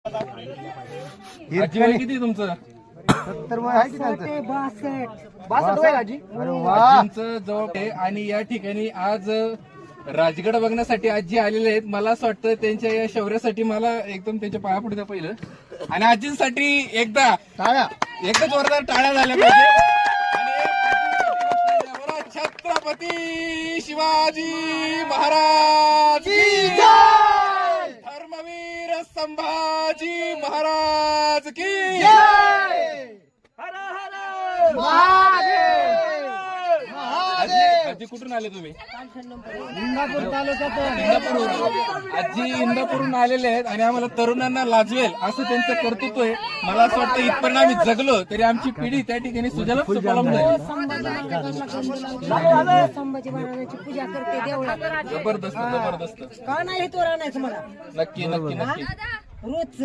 आजी वय किती तुमचं? 70 वय आहे की त्यांचं? 62 वय आजी. अरे वा. आजींचं जवळ आहे आणि या ठिकाणी आज राजगड बघण्यासाठी आजी आलेले आहेत. मला असं वाटतं त्यांच्या या शौर्यासाठी मला एकदम त्यांच्या पाया पडू द्या पहिलं, आणि आजींसाठी एकदा टाळ्या. एकच जोरदार टाळ्या झाल्या पाहिजे. आणि आजींसाठी बसलेल्या छत्रपती शिवाजी महाराज की जय, धर्मवीर संभाजी महाराज की जय. आजी कुठून आले तुम्ही? इंदापूर तालुक्यात इंदापूरवरून. आजी इंदापूरहून आलेले आहेत आणि आम्हाला तरुणांना लाजवेल असं त्यांचं कर्तृत्व आहे. मला असं वाटतं इथपर्यंत आम्ही जगलो तरी आमची पिढी त्या ठिकाणी सुजलाम सुफलाम झाली. संभाजी महाराजांची पूजा करते देवळात. जबरदस्त जबरदस्त. का नाही तो राहण्याचं मला नक्की नक्की नक्की. रोजच